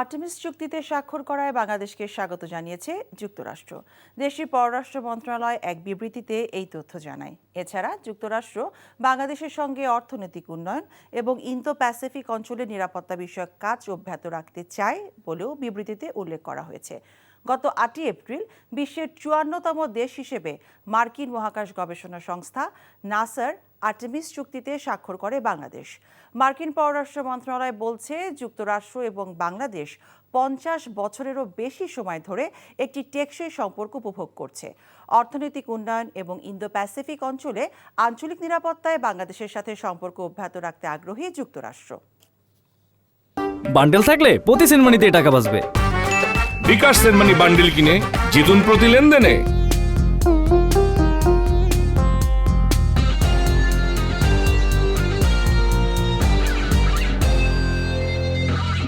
Artemis চুক্তিতে স্বাক্ষর করায় বাংলাদেশকে স্বাগত জানিয়েছে যুক্তরাষ্ট্র। দেশটির পররাষ্ট্র মন্ত্রণালয় এক বিবৃতিতে এই তথ্য জানায়। এছাড়া যুক্তরাষ্ট্র বাংলাদেশের সঙ্গে অর্থনৈতিক উন্নয়ন এবং ইন্দো প্যাসিফিক অঞ্চলের নিরাপত্তা বিষয়ক কাজ অব্যাহত রাখতে চায় বলেও বিবৃতিতে উল্লেখ করা হয়েছে। গত 8 এপ্রিল বিশ্বের 54তম দেশ হিসেবে মার্কিন মহাকাশ গবেষণা সংস্থা নাসার আর্টেমিস চুক্তিতে স্বাক্ষর করে বাংলাদেশ। মার্কিন পররাষ্ট্র মন্ত্রণালয় বলছে, যুক্তরাষ্ট্র এবং বাংলাদেশ 50 বছরেরও বেশি সময় ধরে একটি টেকসই সম্পর্ক উপভোগ করছে। অর্থনৈতিক উন্নয়ন এবং ইন্দো প্যাসিফিক অঞ্চলে আঞ্চলিক নিরাপত্তায় বাংলাদেশের সাথে সম্পর্ক অব্যাহত রাখতে আগ্রহী যুক্তরাষ্ট্র। বান্ডেল থাকলে প্রতি সেনমানিতে টাকা বাঁচবে। বিকাশ সেনমানি বান্ডেল কিনে জিতুন প্রতি লেনদেনে।